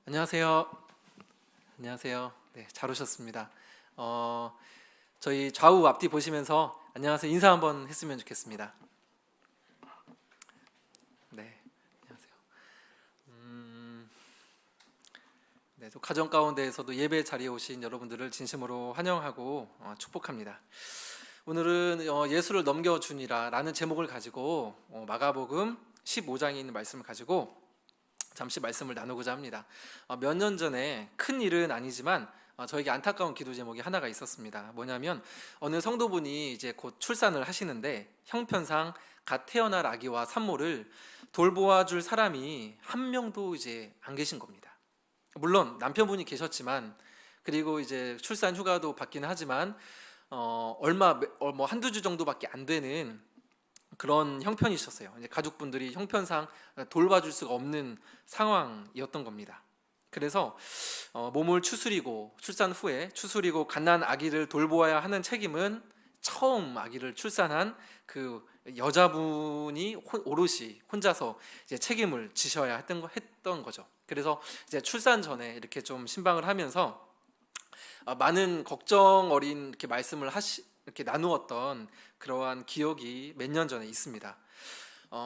안녕하세요. 안녕하세요. 네, 잘 오셨습니다. 저희 좌우 앞뒤 보시면서 안녕하세요 인사 한번 했으면 좋겠습니다. 네, 안녕하세요. 네, 또 가정 가운데에서도 예배 자리에 오신 여러분들을 진심으로 환영하고 축복합니다. 오늘은 예수를 넘겨주니라라는 제목을 가지고 마가복음 15장에 있는 말씀을 가지고 잠시 말씀을 나누고자 합니다. 몇 년 전에 큰 일은 아니지만 저에게 안타까운 기도 제목이 하나가 있었습니다. 뭐냐면 어느 성도분이 이제 곧 출산을 하시는데 형편상 갓 태어날 아기와 산모를 돌보아 줄 사람이 한 명도 이제 안 계신 겁니다. 물론 남편분이 계셨지만, 그리고 이제 출산 휴가도 받기는 하지만 뭐 한두 주 정도밖에 안 되는 그런 형편이셨어요. 이제 가족분들이 형편상 돌봐줄 수가 없는 상황이었던 겁니다. 그래서 몸을 추스리고 출산 후에 추스리고 갓난 아기를 돌보아야 하는 책임은 처음 아기를 출산한 그 여자분이 오롯이 혼자서 이제 책임을 지셔야 했던 거죠. 그래서 이제 출산 전에 이렇게 좀 신방을 하면서 많은 걱정 어린 이렇게 말씀을 이렇게 나누었던 그러한 기억이 몇 년 전에 있습니다.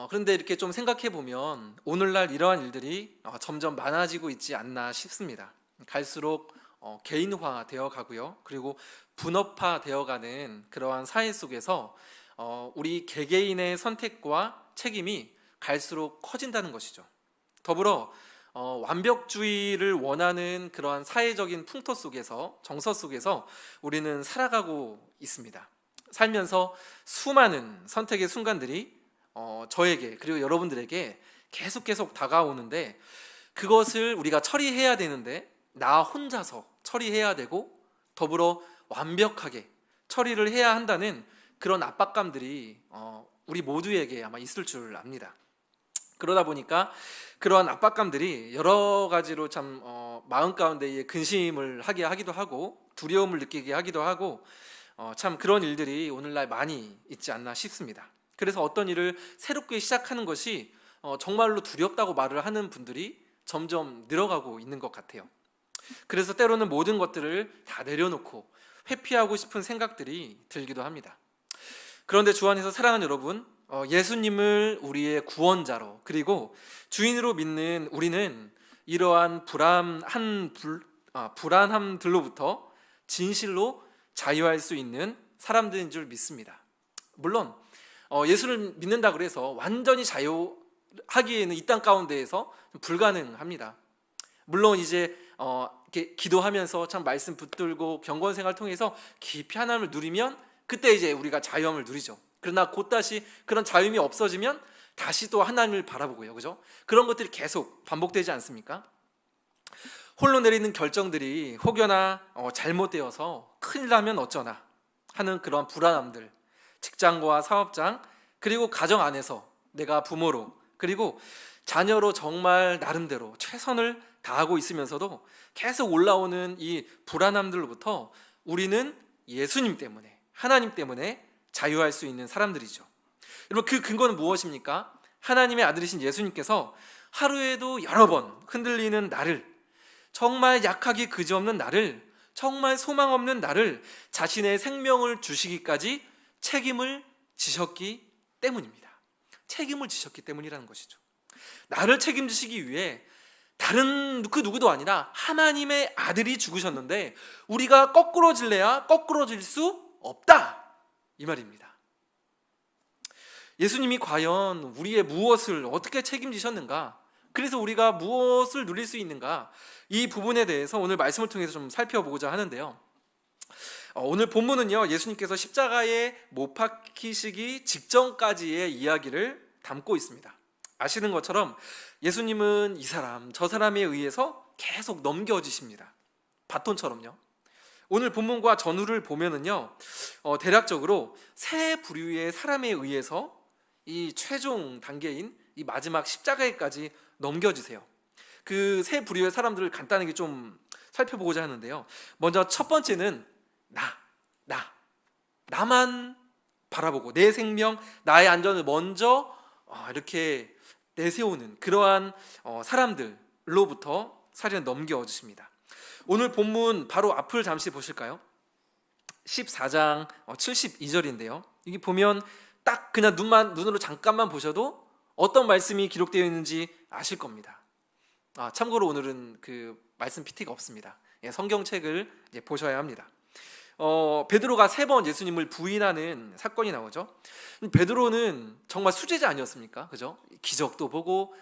그런데 이렇게 좀 생각해 보면 오늘날 이러한 일들이 점점 많아지고 있지 않나 싶습니다. 갈수록 개인화 되어 가고요. 그리고 분업화 되어 가는 그러한 사회 속에서 우리 개개인의 선택과 책임이 갈수록 커진다는 것이죠. 더불어 완벽주의를 원하는 그러한 사회적인 풍토 속에서, 정서 속에서 우리는 살아가고 있습니다. 살면서 수많은 선택의 순간들이 저에게 그리고 여러분들에게 계속 다가오는데, 그것을 우리가 처리해야 되는데 나 혼자서 처리해야 되고 더불어 완벽하게 처리를 해야 한다는 그런 압박감들이 우리 모두에게 아마 있을 줄 압니다. 그러다 보니까 그러한 압박감들이 여러 가지로 참 마음 가운데에 근심을 하게 하기도 하고 두려움을 느끼게 하기도 하고 참 그런 일들이 오늘날 많이 있지 않나 싶습니다. 그래서 어떤 일을 새롭게 시작하는 것이 정말로 두렵다고 말을 하는 분들이 점점 늘어가고 있는 것 같아요. 그래서 때로는 모든 것들을 다 내려놓고 회피하고 싶은 생각들이 들기도 합니다. 그런데 주 안에서 사랑하는 여러분, 예수님을 우리의 구원자로 그리고 주인으로 믿는 우리는 이러한 불안함들로부터 진실로 자유할 수 있는 사람들인 줄 믿습니다. 물론 예수를 믿는다고 해서 완전히 자유하기에는 이 땅 가운데에서 불가능합니다. 물론 이제 이렇게 기도하면서 참 말씀 붙들고 경건 생활을 통해서 깊이 하나님을 누리면 그때 이제 우리가 자유함을 누리죠. 그러나 곧 다시 그런 자유함이 없어지면 다시 또 하나님을 바라보고요, 그죠? 그런 것들이 계속 반복되지 않습니까? 홀로 내리는 결정들이 혹여나 잘못되어서 큰일 나면 어쩌나 하는 그런 불안함들, 직장과 사업장 그리고 가정 안에서 내가 부모로 그리고 자녀로 정말 나름대로 최선을 다하고 있으면서도 계속 올라오는 이 불안함들로부터 우리는 예수님 때문에, 하나님 때문에 자유할 수 있는 사람들이죠. 여러분, 그 근거는 무엇입니까? 하나님의 아들이신 예수님께서 하루에도 여러 번 흔들리는 나를, 정말 약하기 그지없는 나를, 정말 소망 없는 나를 자신의 생명을 주시기까지 책임을 지셨기 때문입니다. 책임을 지셨기 때문이라는 것이죠. 나를 책임지시기 위해 다른 그 누구도 아니라 하나님의 아들이 죽으셨는데 우리가 거꾸로 질래야 거꾸로 질 수 없다, 이 말입니다. 예수님이 과연 우리의 무엇을 어떻게 책임지셨는가, 그래서 우리가 무엇을 누릴 수 있는가, 이 부분에 대해서 오늘 말씀을 통해서 좀 살펴보고자 하는데요. 오늘 본문은요, 예수님께서 십자가에 못 박히시기 직전까지의 이야기를 담고 있습니다. 아시는 것처럼 예수님은 이 사람 저 사람에 의해서 계속 넘겨지십니다. 바톤처럼요. 오늘 본문과 전후를 보면은요, 대략적으로 세 부류의 사람에 의해서 이 최종 단계인 이 마지막 십자가에까지 넘겨지세요. 그 세 부류의 사람들을 간단하게 좀 살펴보고자 하는데요. 먼저 첫 번째는 나만 바라보고 내 생명, 나의 안전을 먼저 이렇게 내세우는 그러한 사람들로부터 살인을 넘겨주십니다. 오늘 본문 바로 앞을 잠시 보실까요? 14장 72절인데요. 이게 보면 딱 그냥 눈으로 잠깐만 보셔도 어떤 말씀이 기록되어 있는지 아실 겁니다. 참고로 오늘은 그 말씀 PT가 없습니다. 성경책을 보셔야 합니다. 베드로가 3번 예수님을 부인하는 사건이 나오죠. 베드로는 정말 수제자 아니었습니까? 그죠? 기적도 보고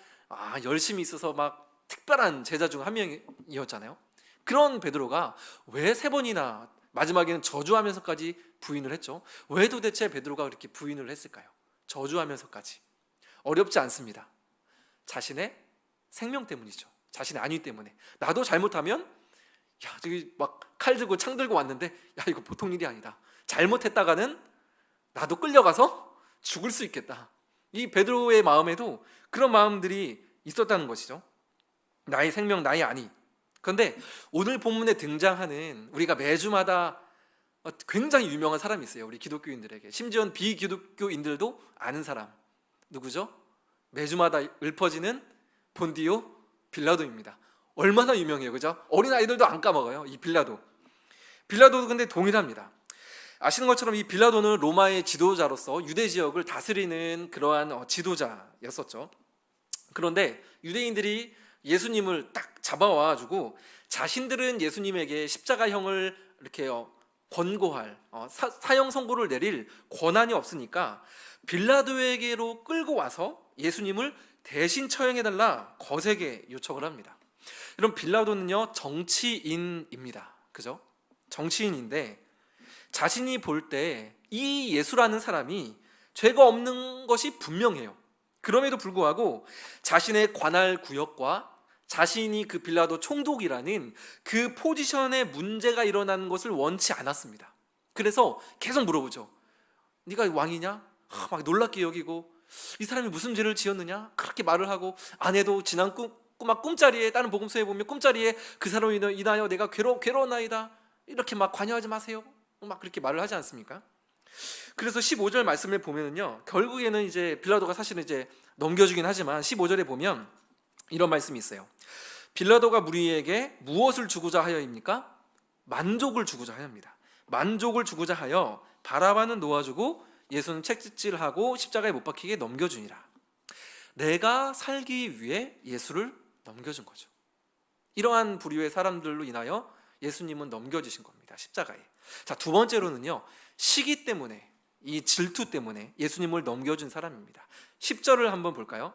열심히 있어서 막 특별한 제자 중 한 명이었잖아요. 그런 베드로가 왜 3번이나 마지막에는 저주하면서까지 부인을 했죠? 왜 도대체 베드로가 그렇게 부인을 했을까요? 저주하면서까지. 어렵지 않습니다. 자신의 생명 때문이죠. 자신의 안위 때문에. 나도 잘못하면 저기 막 칼 들고 창 들고 왔는데 이거 보통 일이 아니다. 잘못했다가는 나도 끌려가서 죽을 수 있겠다. 이 베드로의 마음에도 그런 마음들이 있었다는 것이죠. 나의 생명, 나의 안위. 그런데 오늘 본문에 등장하는 우리가 매주마다 굉장히 유명한 사람이 있어요. 우리 기독교인들에게. 심지어 비기독교인들도 아는 사람. 누구죠? 매주마다 읊어지는 본디오 빌라도입니다. 얼마나 유명해요, 그죠? 어린아이들도 안 까먹어요, 이 빌라도. 빌라도도 근데 동일합니다. 아시는 것처럼 이 빌라도는 로마의 지도자로서 유대 지역을 다스리는 그러한 지도자였었죠. 그런데 유대인들이 예수님을 딱 잡아와가지고 자신들은 예수님에게 십자가형을 이렇게 권고할 사형 선고를 내릴 권한이 없으니까 빌라도에게로 끌고 와서 예수님을 대신 처형해달라 거세게 요청을 합니다. 이런 빌라도는요 정치인입니다. 그죠? 정치인인데 자신이 볼 때 이 예수라는 사람이 죄가 없는 것이 분명해요. 그럼에도 불구하고 자신의 관할 구역과 자신이 그 빌라도 총독이라는 그 포지션에 문제가 일어나는 것을 원치 않았습니다. 그래서 계속 물어보죠. 네가 왕이냐? 막 놀랍게 여기고 이 사람이 무슨 죄를 지었느냐? 그렇게 말을 하고 아내도 지난 꿈자리에 다른 복음서에 보면 꿈자리에 그 사람으로 인하여 내가 괴로웠나이다. 이렇게 막 관여하지 마세요. 막 그렇게 말을 하지 않습니까? 그래서 15절 말씀을 보면은요. 결국에는 이제 빌라도가 사실은 이제 넘겨주긴 하지만 15절에 보면 이런 말씀이 있어요. 빌라도가 무리에게 무엇을 주고자 하여입니까? 만족을 주고자 하여입니다. 만족을 주고자 하여 바라바는 놓아주고 예수는 채찍질하고 십자가에 못 박히게 넘겨주니라. 내가 살기 위해 예수를 넘겨준 거죠. 이러한 부류의 사람들로 인하여 예수님은 넘겨주신 겁니다. 십자가에. 자, 두 번째로는요. 시기 때문에, 이 질투 때문에 예수님을 넘겨준 사람입니다. 10절을 한번 볼까요?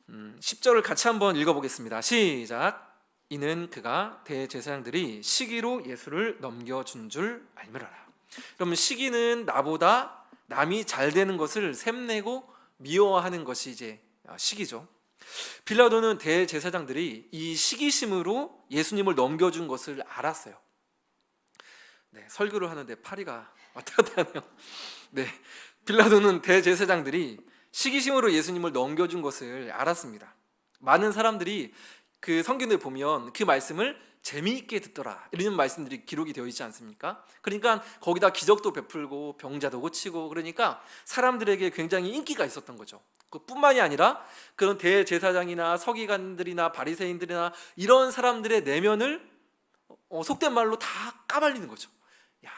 10절을 같이 한번 읽어보겠습니다. 시작. 이는 그가 대제사장들이 시기로 예수를 넘겨준 줄 알미라라. 그러면 시기는 나보다 남이 잘 되는 것을 샘내고 미워하는 것이 이제 시기죠. 빌라도는 대제사장들이 이 시기심으로 예수님을 넘겨준 것을 알았어요. 네, 설교를 하는데 파리가 왔다 갔다 하네요. 네, 빌라도는 대제사장들이 시기심으로 예수님을 넘겨준 것을 알았습니다. 많은 사람들이 그 성경을 보면 그 말씀을 재미있게 듣더라 이런 말씀들이 기록이 되어 있지 않습니까? 그러니까 거기다 기적도 베풀고 병자도 고치고 그러니까 사람들에게 굉장히 인기가 있었던 거죠. 그뿐만이 아니라 그런 대제사장이나 서기관들이나 바리새인들이나 이런 사람들의 내면을 속된 말로 다 까발리는 거죠. 야,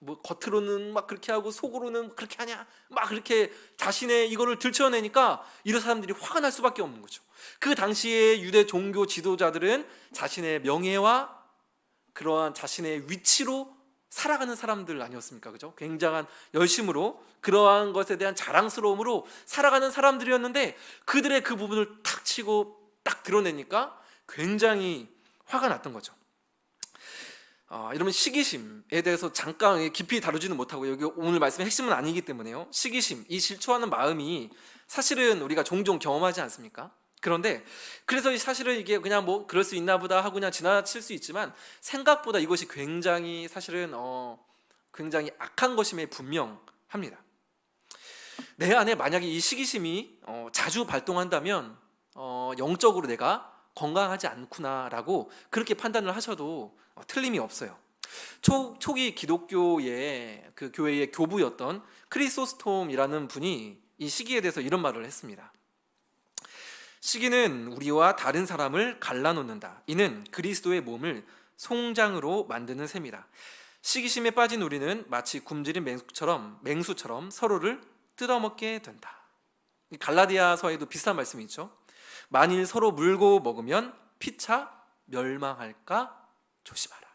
뭐 겉으로는 막 그렇게 하고 속으로는 그렇게 하냐? 막 그렇게 자신의 이거를 들춰내니까 이런 사람들이 화가 날 수밖에 없는 거죠. 그 당시에 유대 종교 지도자들은 자신의 명예와 그러한 자신의 위치로 살아가는 사람들 아니었습니까? 그죠? 굉장한 열심으로 그러한 것에 대한 자랑스러움으로 살아가는 사람들이었는데 그들의 그 부분을 탁 치고 딱 드러내니까 굉장히 화가 났던 거죠. 이러면 시기심에 대해서 잠깐 깊이 다루지는 못하고 여기 오늘 말씀의 핵심은 아니기 때문에요. 시기심, 이 질투하는 마음이 사실은 우리가 종종 경험하지 않습니까? 그런데 그래서 사실은 이게 그냥 뭐 그럴 수 있나 보다 하고 그냥 지나칠 수 있지만 생각보다 이것이 굉장히 사실은 굉장히 악한 것임에 분명합니다. 내 안에 만약에 이 시기심이 자주 발동한다면 영적으로 내가 건강하지 않구나라고 그렇게 판단을 하셔도 틀림이 없어요. 초기 기독교의 그 교회의 교부였던 크리소스톰이라는 분이 이 시기에 대해서 이런 말을 했습니다. 시기는 우리와 다른 사람을 갈라놓는다. 이는 그리스도의 몸을 송장으로 만드는 셈이다. 시기심에 빠진 우리는 마치 굶주린 맹수처럼 서로를 뜯어먹게 된다. 갈라디아서에도 비슷한 말씀이 있죠. 만일 서로 물고 먹으면 피차 멸망할까 조심하라.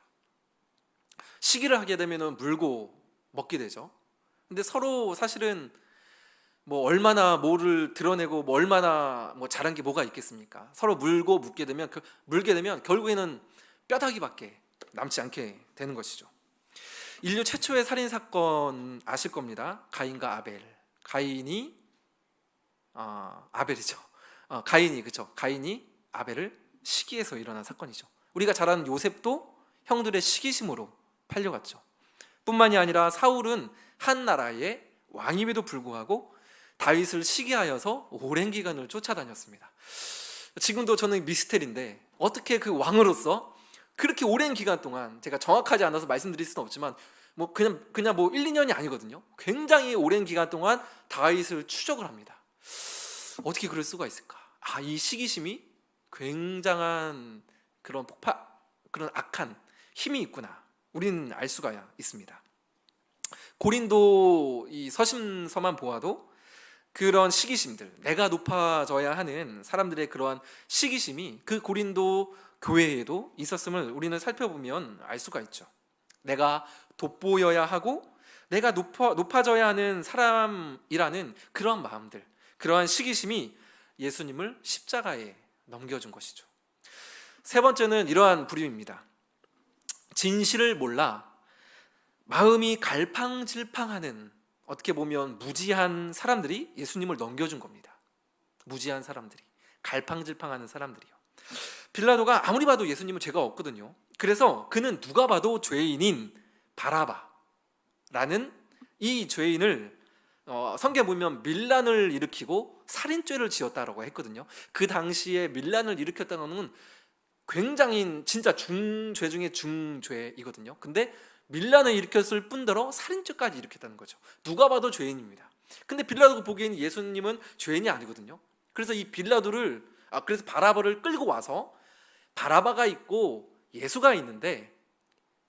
시기를 하게 되면 물고 먹게 되죠. 근데 서로 사실은 뭐 얼마나 뭐를 드러내고 뭐 얼마나 뭐 잘한 게 뭐가 있겠습니까? 서로 물게 되면 결국에는 뼈다귀밖에 남지 않게 되는 것이죠. 인류 최초의 살인 사건 아실 겁니다. 가인과 아벨. 가인이 아벨을 시기해서 일어난 사건이죠. 우리가 잘 아는 요셉도 형들의 시기심으로 팔려갔죠. 뿐만이 아니라 사울은 한 나라의 왕임에도 불구하고 다윗을 시기하여서 오랜 기간을 쫓아다녔습니다. 지금도 저는 미스테리인데 어떻게 그 왕으로서 그렇게 오랜 기간 동안, 제가 정확하지 않아서 말씀드릴 수는 없지만 뭐 그냥 뭐 1, 2년이 아니거든요. 굉장히 오랜 기간 동안 다윗을 추적을 합니다. 어떻게 그럴 수가 있을까? 이 시기심이 굉장한 그런 악한 힘이 있구나. 우리는 알 수가 있습니다. 고린도 이 서신서만 보아도 그런 시기심들, 내가 높아져야 하는 사람들의 그러한 시기심이 그 고린도 교회에도 있었음을 우리는 살펴보면 알 수가 있죠. 내가 돋보여야 하고 내가 높아져야 하는 사람이라는 그러한 마음들, 그러한 시기심이 예수님을 십자가에 넘겨준 것이죠. 세 번째는 이러한 부류입니다. 진실을 몰라 마음이 갈팡질팡하는, 어떻게 보면 무지한 사람들이 예수님을 넘겨준 겁니다. 무지한 사람들이, 갈팡질팡하는 사람들이요. 빌라도가 아무리 봐도 예수님은 죄가 없거든요. 그래서 그는 누가 봐도 죄인인 바라바라는 이 죄인을 성경에 보면 밀란을 일으키고 살인죄를 지었다라고 했거든요. 그 당시에 밀란을 일으켰다는 것은 굉장히 진짜 중죄 중에 중죄이거든요. 근데 밀란을 일으켰을 뿐더러 살인죄까지 일으켰다는 거죠. 누가 봐도 죄인입니다. 근데 빌라도가 보기에는 예수님은 죄인이 아니거든요. 그래서 그래서 바라바를 끌고 와서, 바라바가 있고 예수가 있는데,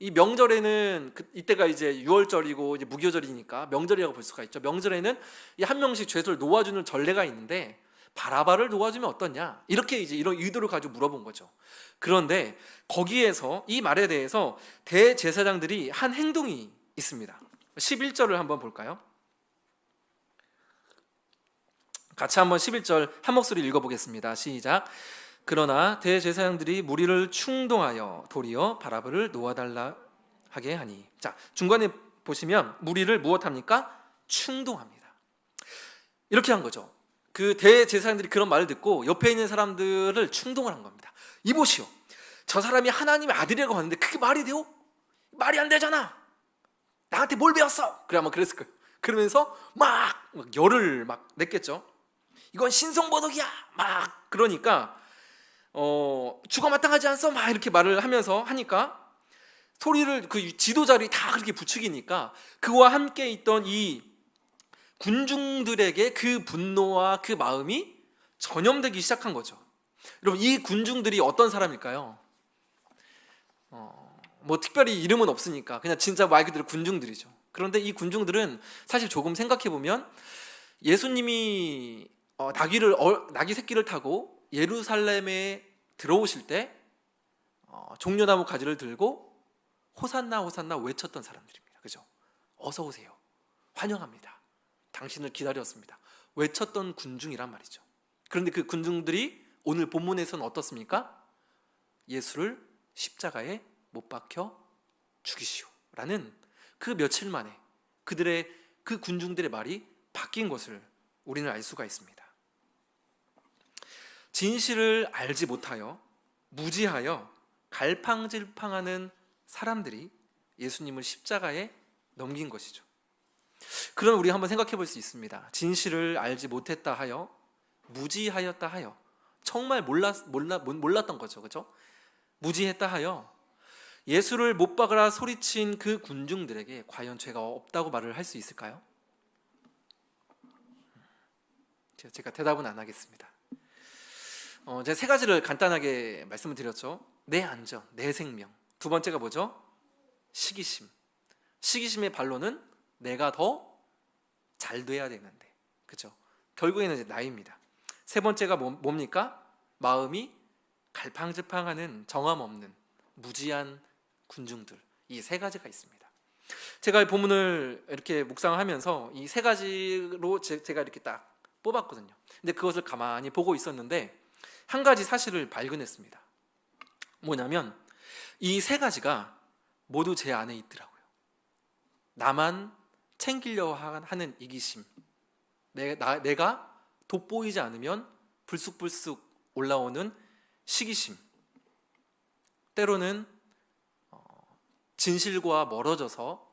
이 명절에는 이때가 이제 6월절이고 이제 무교절이니까 명절이라고 볼 수가 있죠. 명절에는 한 명씩 죄수를 놓아주는 전례가 있는데 바라바를 놓아주면 어떠냐, 이렇게 이제 이런 의도를 가지고 물어본 거죠. 그런데 거기에서 이 말에 대해서 대제사장들이 한 행동이 있습니다. 11절을 한번 볼까요? 같이 한번 11절 한 목소리 읽어보겠습니다. 시작. 그러나 대제사장들이 무리를 충동하여 도리어 바라바를 놓아달라 하게 하니. 자, 중간에 보시면 무리를 무엇합니까? 충동합니다. 이렇게 한 거죠. 그 대제사장들이 그런 말을 듣고 옆에 있는 사람들을 충동을 한 겁니다. 이보시오, 저 사람이 하나님의 아들이라고 하는데 그게 말이 돼요? 말이 안 되잖아. 나한테 뭘 배웠어? 그래 아마 그랬을 거예요. 그러면서 막 열을 막 냈겠죠. 이건 신성모독이야. 막 그러니까 죽어 마땅하지 않소? 막 이렇게 말을 하니까 소리를, 그 지도자들이 다 그렇게 부추기니까 그와 함께 있던 이 군중들에게 그 분노와 그 마음이 전염되기 시작한 거죠. 여러분, 이 군중들이 어떤 사람일까요? 뭐 특별히 이름은 없으니까 그냥 진짜 말 그대로 군중들이죠. 그런데 이 군중들은 사실 조금 생각해 보면 예수님이 나귀 새끼를 타고 예루살렘에 들어오실 때 종려나무 가지를 들고 호산나 호산나 외쳤던 사람들입니다. 그죠? 어서 오세요. 환영합니다. 당신을 기다렸습니다. 외쳤던 군중이란 말이죠. 그런데 그 군중들이 오늘 본문에서는 어떻습니까? 예수를 십자가에 못 박혀 죽이시오 라는 그 며칠 만에 그 군중들의 말이 바뀐 것을 우리는 알 수가 있습니다. 진실을 알지 못하여 무지하여 갈팡질팡하는 사람들이 예수님을 십자가에 넘긴 것이죠. 그럼 우리 한번 생각해 볼 수 있습니다. 진실을 알지 못했다 하여, 무지하였다 하여, 정말 몰랐던 거죠. 그죠? 무지했다 하여 예수를 못 박으라 소리친 그 군중들에게 과연 죄가 없다고 말을 할 수 있을까요? 제가 대답은 안 하겠습니다. 제가 세 가지를 간단하게 말씀을 드렸죠. 내 안전, 내 생명. 두 번째가 뭐죠? 시기심. 시기심의 반론은 내가 더 잘 돼야 되는데, 그죠? 결국에는 이제 나입니다. 세 번째가 뭡니까? 마음이 갈팡질팡하는 정함 없는 무지한 군중들. 이 세 가지가 있습니다. 제가 이 본문을 이렇게 묵상하면서 이 세 가지로 제가 이렇게 딱 뽑았거든요. 근데 그것을 가만히 보고 있었는데 한 가지 사실을 발견했습니다. 뭐냐면 이 세 가지가 모두 제 안에 있더라고요. 나만 챙기려 하는 이기심, 내가 돋보이지 않으면 불쑥불쑥 올라오는 시기심, 때로는 진실과 멀어져서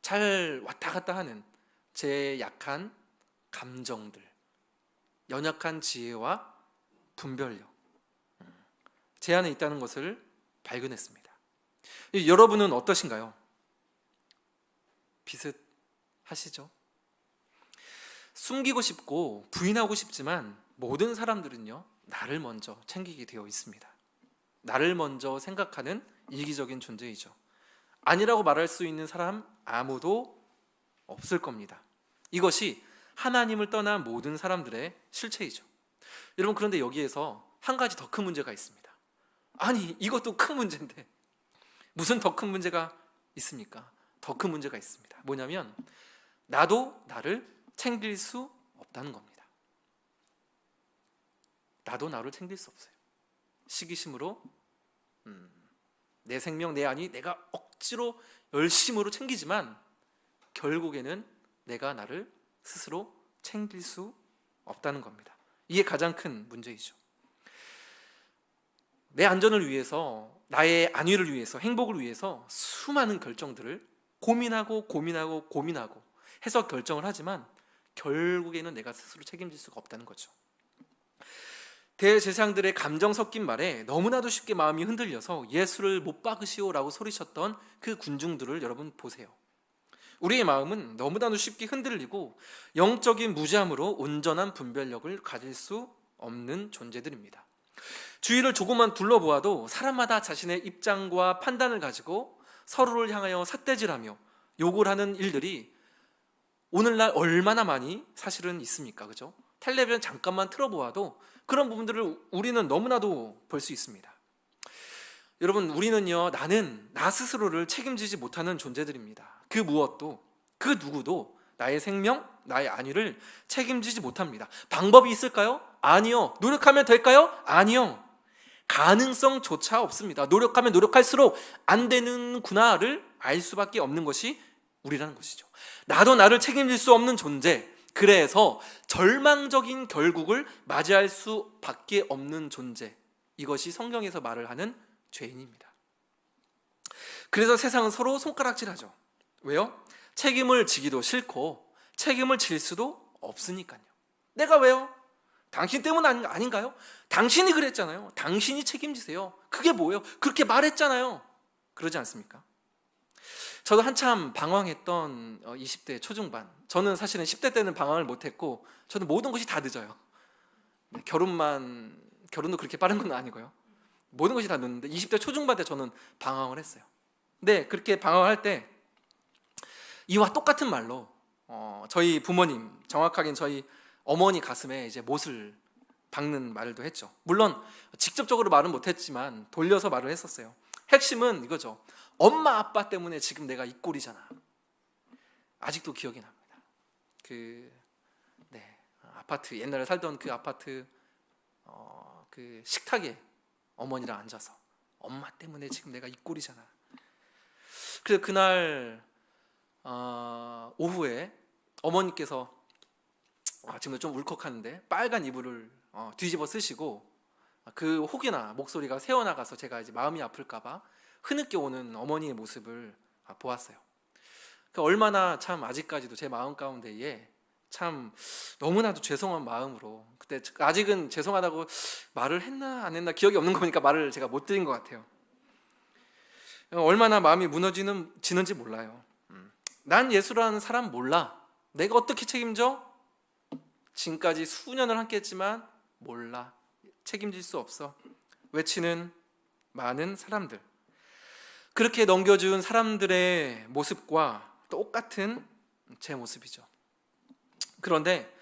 잘 왔다 갔다 하는 제 약한 감정들, 연약한 지혜와 분별력, 제 안에 있다는 것을 발견했습니다. 여러분은 어떠신가요? 비슷하시죠? 숨기고 싶고 부인하고 싶지만 모든 사람들은요, 나를 먼저 챙기게 되어 있습니다. 나를 먼저 생각하는 이기적인 존재이죠. 아니라고 말할 수 있는 사람 아무도 없을 겁니다. 이것이 하나님을 떠난 모든 사람들의 실체이죠. 여러분, 그런데 여기에서 한 가지 더 큰 문제가 있습니다. 아니, 이것도 큰 문제인데 무슨 더 큰 문제가 있습니까? 더 큰 문제가 있습니다. 뭐냐면 나도 나를 챙길 수 없다는 겁니다. 나도 나를 챙길 수 없어요. 시기심으로 내 생명, 내 안이 내가 억지로 열심으로 챙기지만 결국에는 내가 나를 스스로 챙길 수 없다는 겁니다. 이게 가장 큰 문제이죠. 내 안전을 위해서, 나의 안위를 위해서, 행복을 위해서 수많은 결정들을 고민하고 해서 결정을 하지만 결국에는 내가 스스로 책임질 수가 없다는 거죠. 대제사장들의 감정 섞인 말에 너무나도 쉽게 마음이 흔들려서 예수를 못 박으시오라고 소리쳤던 그 군중들을 여러분 보세요. 우리의 마음은 너무나도 쉽게 흔들리고 영적인 무지함으로 온전한 분별력을 가질 수 없는 존재들입니다. 주위를 조금만 둘러보아도 사람마다 자신의 입장과 판단을 가지고 서로를 향하여 삿대질하며 욕을 하는 일들이 오늘날 얼마나 많이 사실은 있습니까? 그죠? 텔레비전 잠깐만 틀어보아도 그런 부분들을 우리는 너무나도 볼 수 있습니다. 여러분, 우리는요, 나는 나 스스로를 책임지지 못하는 존재들입니다. 그 무엇도, 그 누구도 나의 생명, 나의 안위를 책임지지 못합니다. 방법이 있을까요? 아니요. 노력하면 될까요? 아니요. 가능성조차 없습니다. 노력하면 노력할수록 안 되는구나를 알 수밖에 없는 것이 우리라는 것이죠. 나도 나를 책임질 수 없는 존재, 그래서 절망적인 결국을 맞이할 수밖에 없는 존재, 이것이 성경에서 말을 하는 죄인입니다. 그래서 세상은 서로 손가락질하죠. 왜요? 책임을 지기도 싫고 책임을 질 수도 없으니까요. 내가 왜요? 당신 때문 아닌가요? 당신이 그랬잖아요. 당신이 책임지세요. 그게 뭐예요? 그렇게 말했잖아요. 그러지 않습니까? 저도 한참 방황했던 20대 초중반, 저는 사실은 10대 때는 방황을 못했고 저는 모든 것이 다 늦어요. 결혼도 그렇게 빠른 건 아니고요. 모든 것이 다 늦는데 20대 초중반 때 저는 방황을 했어요. 근데 그렇게 방황할 때 이와 똑같은 말로 저희 부모님, 정확하게는 저희 어머니 가슴에 이제 못을 박는 말도 했죠. 물론 직접적으로 말은 못했지만 돌려서 말을 했었어요. 핵심은 이거죠. 엄마 아빠 때문에 지금 내가 이 꼴이잖아. 아직도 기억이 납니다. 아파트, 옛날에 살던 그 아파트 그 식탁에 어머니랑 앉아서 엄마 때문에 지금 내가 이 꼴이잖아. 그래서 그날 오후에 어머니께서 지금 좀 울컥하는데 빨간 이불을 뒤집어 쓰시고 그 혹이나 목소리가 새어나가서 제가 이제 마음이 아플까봐 흐느껴 오는 어머니의 모습을 보았어요. 얼마나 참 아직까지도 제 마음 가운데에 참 너무나도 죄송한 마음으로, 그때 아직은 죄송하다고 말을 했나 안 했나 기억이 없는 거 보니까 말을 제가 못 드린 것 같아요. 얼마나 마음이 무너지는지 몰라요. 난 예수라는 사람 몰라. 내가 어떻게 책임져? 지금까지 수년을 함께 했지만 몰라. 책임질 수 없어 외치는 많은 사람들, 그렇게 넘겨준 사람들의 모습과 똑같은 제 모습이죠. 그런데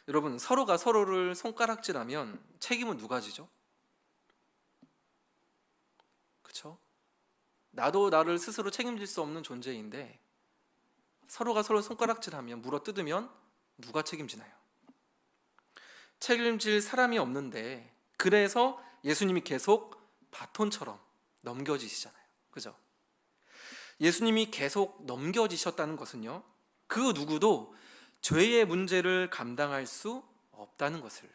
여러분, 서로가 서로를 손가락질하면 책임은 누가 지죠? 그렇죠? 나도 나를 스스로 책임질 수 없는 존재인데 서로가 서로 손가락질하면, 물어뜯으면 누가 책임지나요? 책임질 사람이 없는데, 그래서 예수님이 계속 바톤처럼 넘겨지시잖아요. 그죠? 예수님이 계속 넘겨지셨다는 것은요, 그 누구도 죄의 문제를 감당할 수 없다는 것을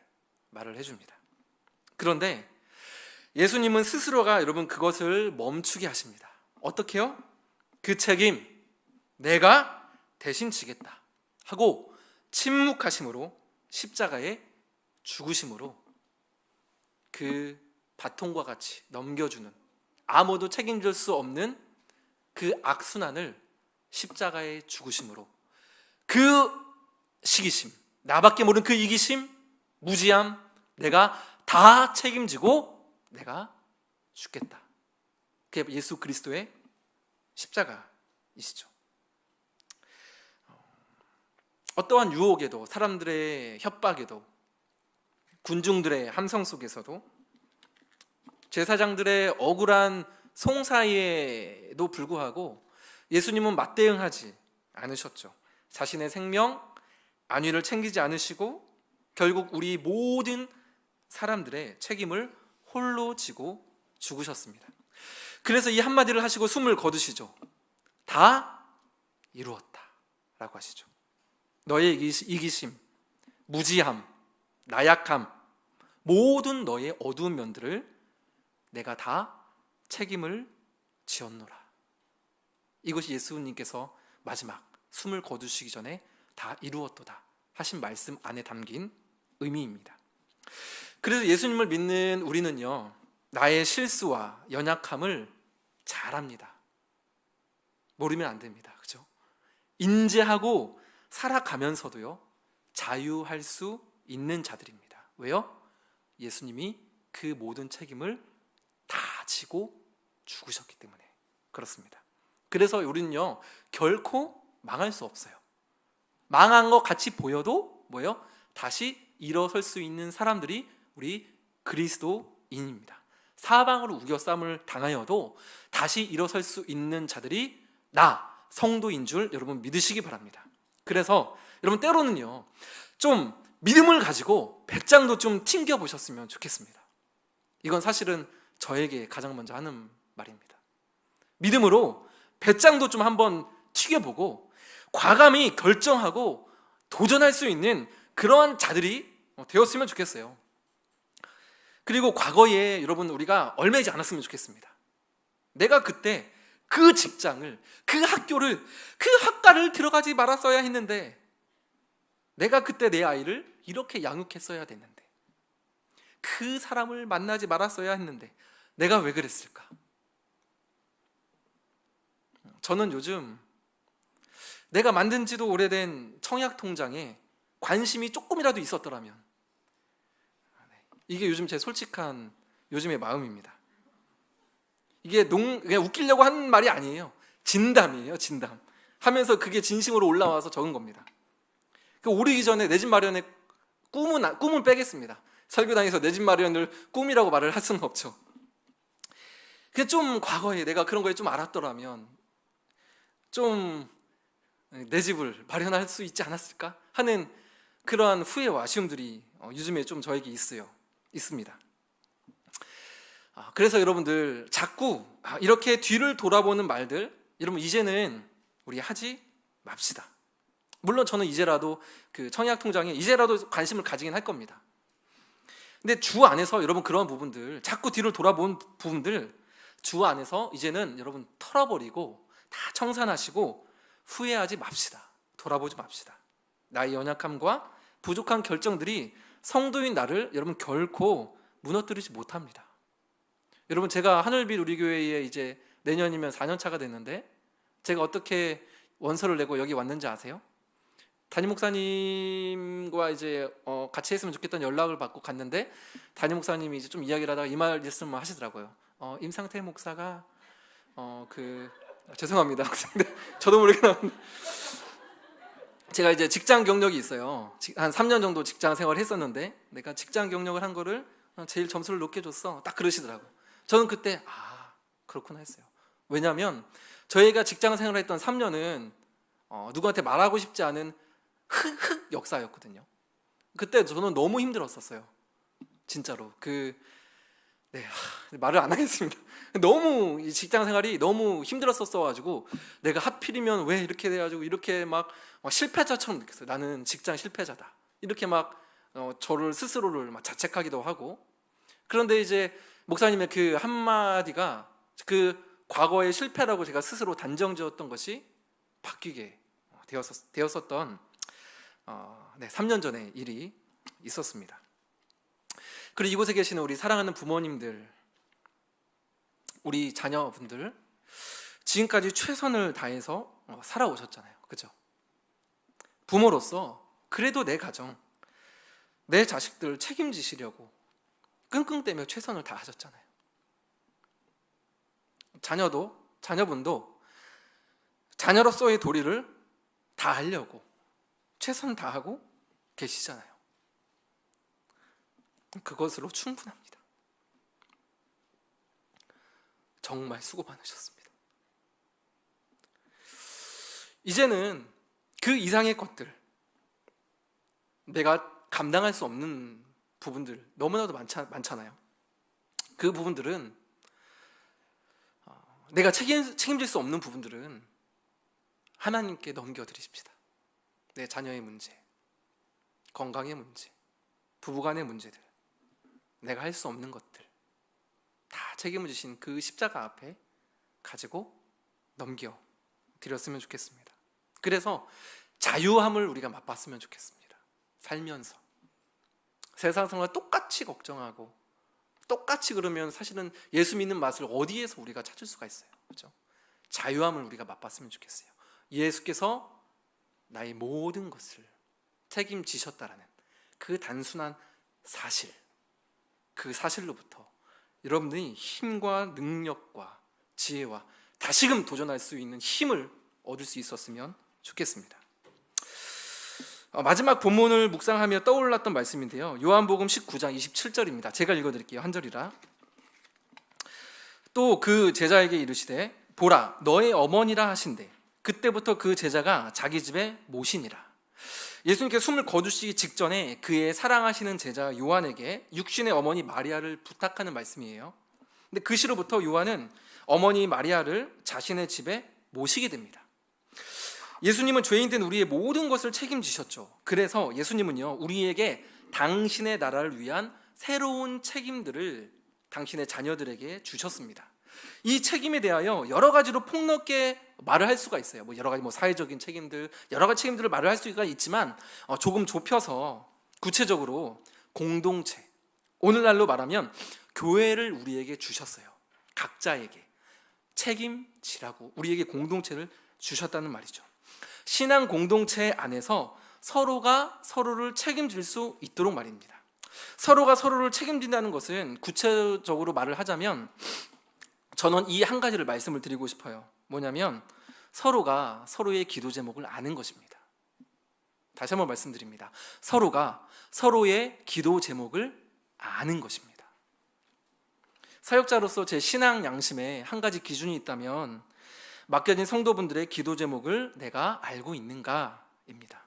말을 해줍니다. 그런데 예수님은 스스로가 여러분 그것을 멈추게 하십니다. 어떻게요? 그 책임 내가 대신 지겠다 하고 침묵하심으로, 십자가에 죽으심으로 그 바통과 같이 넘겨주는, 아무도 책임질 수 없는 그 악순환을 십자가에 죽으심으로, 그 시기심, 나밖에 모르는 그 이기심, 무지함, 내가 다 책임지고 내가 죽겠다. 그게 예수 그리스도의 십자가이시죠. 어떠한 유혹에도, 사람들의 협박에도, 군중들의 함성 속에서도, 제사장들의 억울한 송사에도 불구하고 예수님은 맞대응하지 않으셨죠. 자신의 생명, 안위를 챙기지 않으시고 결국 우리 모든 사람들의 책임을 홀로 지고 죽으셨습니다. 그래서 이 한마디를 하시고 숨을 거두시죠. 다 이루었다 라고 하시죠. 너의 이기심, 무지함, 나약함, 모든 너의 어두운 면들을 내가 다 책임을 지었노라. 이것이 예수님께서 마지막 숨을 거두시기 전에 다 이루었도다 하신 말씀 안에 담긴 의미입니다. 그래서 예수님을 믿는 우리는요, 나의 실수와 연약함을 잘 압니다. 모르면 안 됩니다. 그죠? 인지하고 살아가면서도요, 자유할 수 있는 자들입니다. 왜요? 예수님이 그 모든 책임을 다 지고 죽으셨기 때문에 그렇습니다. 그래서 우리는요, 결코 망할 수 없어요. 망한 것 같이 보여도 뭐예요? 다시 일어설 수 있는 사람들이 우리 그리스도인입니다. 사방으로 우겨쌈을 당하여도 다시 일어설 수 있는 자들이 나, 성도인 줄 여러분 믿으시기 바랍니다. 그래서 여러분 때로는요, 좀 믿음을 가지고 배짱도 좀 튕겨보셨으면 좋겠습니다. 이건 사실은 저에게 가장 먼저 하는 말입니다. 믿음으로 배짱도 좀 한번 튀겨보고 과감히 결정하고 도전할 수 있는 그러한 자들이 되었으면 좋겠어요. 그리고 과거에 여러분 우리가 얽매이지 않았으면 좋겠습니다. 내가 그때 그 직장을, 그 학교를, 그 학과를 들어가지 말았어야 했는데, 내가 그때 내 아이를 이렇게 양육했어야 됐는데, 그 사람을 만나지 말았어야 했는데 내가 왜 그랬을까? 저는 요즘 내가 만든 지도 오래된 청약통장에 관심이 조금이라도 있었더라면, 이게 요즘 제 솔직한 요즘의 마음입니다. 이게 그냥 웃기려고 하는 말이 아니에요. 진담이에요. 진담 하면서 그게 진심으로 올라와서 적은 겁니다. 그 오르기 전에 내 집 마련의 꿈은 빼겠습니다. 설교당에서 내 집 마련을 꿈이라고 말을 할 수는 없죠. 그게 좀 과거에 내가 그런 거에 좀 알았더라면 좀 내 집을 마련할 수 있지 않았을까 하는 그러한 후회와 아쉬움들이 요즘에 좀 저에게 있습니다. 그래서 여러분들 자꾸 이렇게 뒤를 돌아보는 말들, 여러분 이제는 우리 하지 맙시다. 물론 저는 이제라도 그 청약통장에 이제라도 관심을 가지긴 할 겁니다. 근데 주 안에서 여러분 그런 부분들, 자꾸 뒤를 돌아본 부분들 주 안에서 이제는 여러분 털어버리고 다 청산하시고 후회하지 맙시다. 돌아보지 맙시다. 나의 연약함과 부족한 결정들이 성도인 나를 여러분 결코 무너뜨리지 못합니다. 여러분 제가 하늘빛 우리 교회에 이제 내년이면 4년 차가 됐는데 제가 어떻게 원서를 내고 여기 왔는지 아세요? 담임 목사님과 이제 같이 했으면 좋겠다는 연락을 받고 갔는데 담임 목사님이 이제 좀 이야기를 하다가 이 말씀을 하시더라고요. 임상태 목사가 죄송합니다. 근데 저도 모르게 나왔는데 제가 이제 직장 경력이 있어요. 한 3년 정도 직장 생활을 했었는데 내가 직장 경력을 한 거를 제일 점수를 높게 줬어. 딱 그러시더라고요. 저는 그때 그렇구나 했어요. 왜냐하면 저희가 직장 생활을 했던 3년은 누구한테 말하고 싶지 않은 흑 역사였거든요. 그때 저는 너무 힘들었었어요. 진짜로 말을 안 하겠습니다. 너무 이 직장 생활이 너무 힘들었었어가지고 내가 하필이면 왜 이렇게 돼가지고 이렇게 막 실패자처럼 느꼈어요. 나는 직장 실패자다. 이렇게 막 저를 스스로를 막 자책하기도 하고. 그런데 이제 목사님의 그 한마디가 그 과거의 실패라고 제가 스스로 단정지었던 것이 바뀌게 되었었던 3년 전의 일이 있었습니다. 그리고 이곳에 계시는 우리 사랑하는 부모님들, 우리 자녀분들 지금까지 최선을 다해서 살아오셨잖아요. 그죠? 부모로서 그래도 내 가정, 내 자식들 책임지시려고 끙끙대며 최선을 다하셨잖아요. 자녀분도 자녀로서의 도리를 다 하려고 최선 다하고 계시잖아요. 그것으로 충분합니다. 정말 수고 많으셨습니다. 이제는 그 이상의 것들, 내가 감당할 수 없는 부분들 너무나도 많잖아요. 그 부분들은 내가 책임질 수 없는 부분들은 하나님께 넘겨드리십시다. 내 자녀의 문제, 건강의 문제, 부부간의 문제들, 내가 할 수 없는 것들 다 책임을 지신 그 십자가 앞에 가지고 넘겨드렸으면 좋겠습니다. 그래서 자유함을 우리가 맛봤으면 좋겠습니다. 살면서 세상 생활 똑같이 걱정하고 똑같이 그러면 사실은 예수 믿는 맛을 어디에서 우리가 찾을 수가 있어요. 그렇죠? 자유함을 우리가 맛봤으면 좋겠어요. 예수께서 나의 모든 것을 책임지셨다라는 그 단순한 사실, 그 사실로부터 여러분들이 힘과 능력과 지혜와 다시금 도전할 수 있는 힘을 얻을 수 있었으면 좋겠습니다. 마지막 본문을 묵상하며 떠올랐던 말씀인데요, 요한복음 19장 27절입니다. 제가 읽어드릴게요. 한 절이라. 또 그 제자에게 이르시되 보라 너의 어머니라 하신대 그때부터 그 제자가 자기 집에 모시니라. 예수님께서 숨을 거두시기 직전에 그의 사랑하시는 제자 요한에게 육신의 어머니 마리아를 부탁하는 말씀이에요. 근데 그 시로부터 요한은 어머니 마리아를 자신의 집에 모시게 됩니다. 예수님은 죄인된 우리의 모든 것을 책임지셨죠. 그래서 예수님은요, 우리에게 당신의 나라를 위한 새로운 책임들을 당신의 자녀들에게 주셨습니다. 이 책임에 대하여 여러 가지로 폭넓게 말을 할 수가 있어요. 여러 가지 사회적인 책임들, 여러 가지 책임들을 말을 할 수가 있지만 조금 좁혀서 구체적으로 공동체, 오늘날로 말하면 교회를 우리에게 주셨어요. 각자에게 책임지라고 우리에게 공동체를 주셨다는 말이죠. 신앙 공동체 안에서 서로가 서로를 책임질 수 있도록 말입니다. 서로가 서로를 책임진다는 것은 구체적으로 말을 하자면 저는 이 한 가지를 말씀을 드리고 싶어요. 뭐냐면 서로가 서로의 기도 제목을 아는 것입니다. 다시 한번 말씀드립니다. 서로가 서로의 기도 제목을 아는 것입니다. 사역자로서 제 신앙 양심에 한 가지 기준이 있다면 맡겨진 성도분들의 기도 제목을 내가 알고 있는가입니다.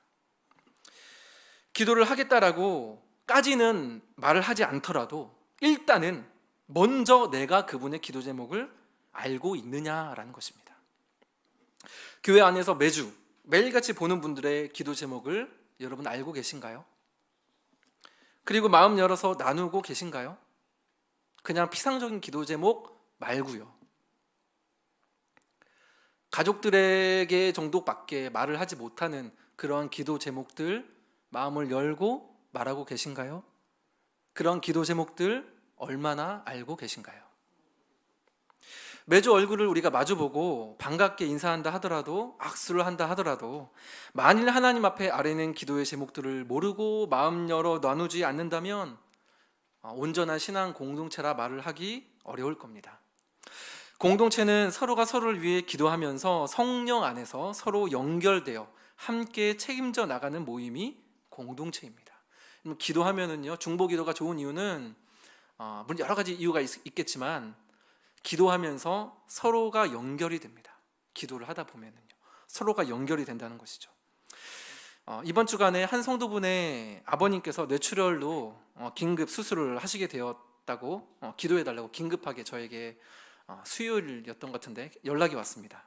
기도를 하겠다라고까지는 말을 하지 않더라도 일단은 먼저 내가 그분의 기도 제목을 알고 있느냐라는 것입니다. 교회 안에서 매일같이 보는 분들의 기도 제목을 여러분 알고 계신가요? 그리고 마음 열어서 나누고 계신가요? 그냥 피상적인 기도 제목 말고요. 가족들에게 정도밖에 말을 하지 못하는 그러한 기도 제목들 마음을 열고 말하고 계신가요? 그런 기도 제목들 얼마나 알고 계신가요? 매주 얼굴을 우리가 마주보고 반갑게 인사한다 하더라도, 악수를 한다 하더라도, 만일 하나님 앞에 아뢰는 기도의 제목들을 모르고 마음 열어 나누지 않는다면 온전한 신앙 공동체라 말을 하기 어려울 겁니다. 공동체는 서로가 서로를 위해 기도하면서 성령 안에서 서로 연결되어 함께 책임져 나가는 모임이 공동체입니다. 기도하면은요, 중보기도가 좋은 이유는 물론 여러 가지 이유가 있겠지만 기도하면서 서로가 연결이 됩니다. 기도를 하다 보면은요, 서로가 연결이 된다는 것이죠. 이번 주간에 한 성도분의 아버님께서 뇌출혈로 긴급 수술을 하시게 되었다고 기도해달라고 긴급하게 저에게 수요일이었던 것 같은데 연락이 왔습니다.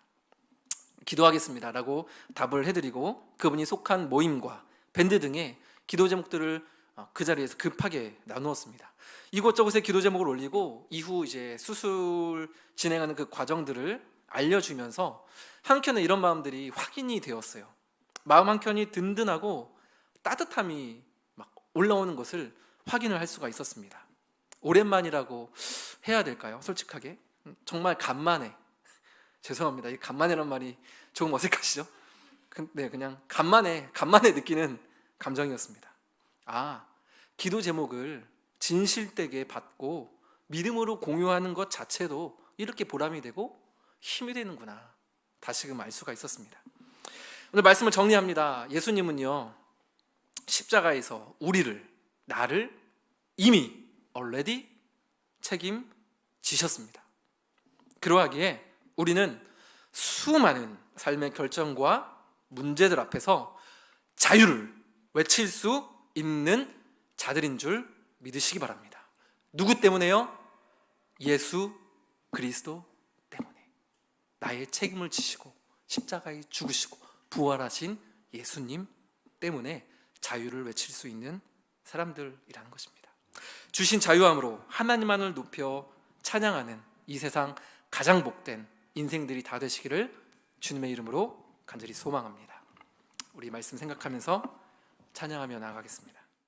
기도하겠습니다 라고 답을 해드리고 그분이 속한 모임과 밴드 등의 기도 제목들을 그 자리에서 급하게 나누었습니다. 이곳저곳에 기도 제목을 올리고 이후 이제 수술 진행하는 그 과정들을 알려주면서 한켠에 이런 마음들이 확인이 되었어요. 마음 한켠이 든든하고 따뜻함이 막 올라오는 것을 확인을 할 수가 있었습니다. 오랜만이라고 해야 될까요? 솔직하게 정말 간만에, 죄송합니다. 이 간만이란 말이 조금 어색하시죠? 근데 그냥 간만에 느끼는 감정이었습니다. 기도 제목을 진실되게 받고 믿음으로 공유하는 것 자체도 이렇게 보람이 되고 힘이 되는구나, 다시금 알 수가 있었습니다. 오늘 말씀을 정리합니다. 예수님은요, 십자가에서 나를 이미 already 책임지셨습니다. 그러하기에 우리는 수많은 삶의 결정과 문제들 앞에서 자유를 외칠 수 있는 자들인 줄 믿으시기 바랍니다. 누구 때문에요? 예수 그리스도 때문에. 나의 책임을 지시고 십자가에 죽으시고 부활하신 예수님 때문에 자유를 외칠 수 있는 사람들이라는 것입니다. 주신 자유함으로 하나님만을 높여 찬양하는 이 세상 가장 복된 인생들이 다 되시기를 주님의 이름으로 간절히 소망합니다. 우리 말씀 생각하면서 찬양하며 나아가겠습니다.